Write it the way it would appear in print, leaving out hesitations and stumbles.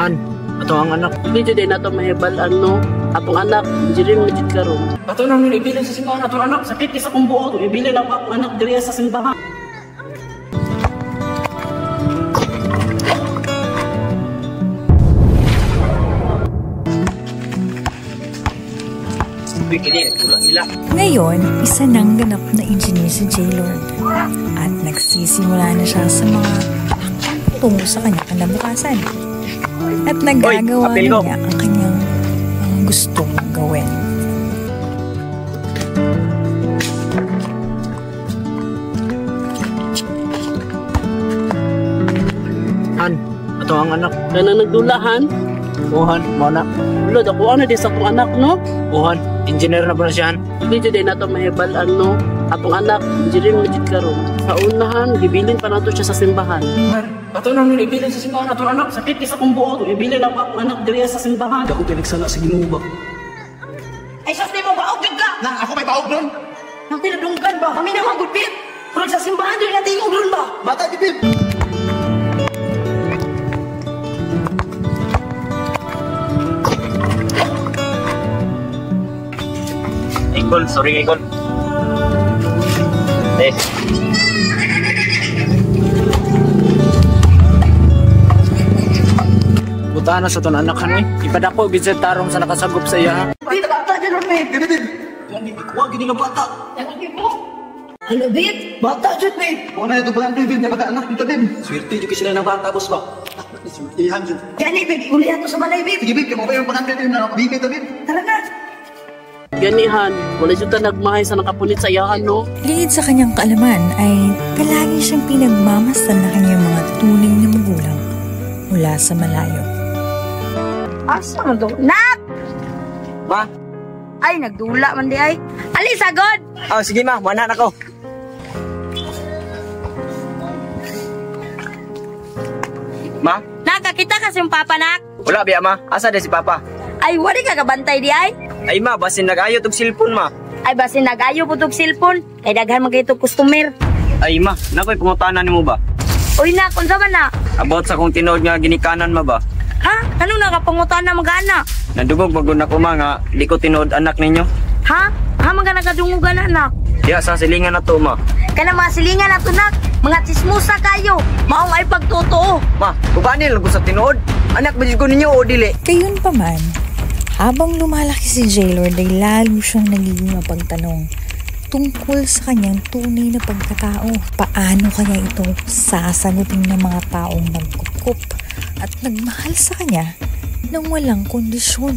Han, ato ang anak. Dito din nato mahibalan no. Atong anak, jirin majid karon. Ato nang ibilin sa simbahan ato anak. Sakit sa kong buo. Ibilin ang akong anak diri sa simbahan. Ngayon, isa nang ganap na engineer si J-Lord at nagsisimula na siya sa mga tungo sa kanyang kinabukasan at nagagawa na niya ang kanyang gustong gawin. Han, ato ang anak. Kana nagdulahan. Han, mo na. Lord, ako ano din sa akong anak no. Han, engineer na ba na siya, Han? Dito din nato mahibalan no. Atong anak, jirin majid karon. Sa unahan, gibilin pa nato siya sa simbahan. Han, ato nang ibilin sa simbahan ato anak. Sakit sa kong buo. Ibilin ang akong anak diri sa simbahan. Ako pinagsala sa Ginoo ba? Ay, sus, di mo ba? Ugad ka! Nang ako may paog nun. Nang pinadunggan ba? Kami na magulpit! Pero sa simbahan doon natin yung doon ba? Bata, Bibib! Igol, sorry Igol. Butaan na sa ton anak, Han, ipadako gid tarong sa nakasagop sa iya, ha? Bit, bata dyan ron, Bit! Bibib! Huwag gini nga bata. Ano, Bit? Bata dyan, Bit! Huwag na ito ba ang Bibib na bata anak dito, Bib? Swerte dyan sila ng bata, boss ba? Swerte dyan. Gani, Bit, ulihan to sa balay, Bit! Sige, Bib, kaya mo ba yung panangkin na Bibib, Bib? Tara na! Ganihan, wala siya nagmahay sa nakapunit sa iyahan no. Liit sa kanyang kaalaman ay palagi siyang pinagmamasdan na kanyang mga tuning na magulang mula sa malayo. Asa mo doon? Nak! Ma? Ay, nagdula man di ay. Ali, sagod! Oh, sige ma, mana na ko. Ma? Nakakita kasi yung papa, Nak. Wala biya ma, asa na si Papa? Ay, wali ka kabantay di ay. Ay ma, basin nag-ayot og cellphone ma. Ay, basin nag-ayo po tog cellphone. Kay daghan man kayo customer. Ay ma, nakoy pangutanan nimo ba? Uy, Nak, unsa man na? About sa kong tinuod nga ginikanan ma ba? Ha? Ano nakapangutan na mag-ana? Nandugog bagod na ko ma nga di ko tinuod anak ninyo. Ha? Ha, mga nakadungugan na, Nak? Diya sa silingan na to ma. Kana mga silingan na to, Nak. Mga chismusa kayo. Maong ay pagtotoo. Ma, kubanil ko sa tinuod. Anak ba ko ninyo o dili? Gayun pa man, habang lumalaki si J-Lord ay lalo siyang nagiging mapagtanong tungkol sa kanyang tunay na pagkatao. Paano kaya ito sasagutin ng mga taong nagkukup at nagmahal sa kanya nang walang kondisyon?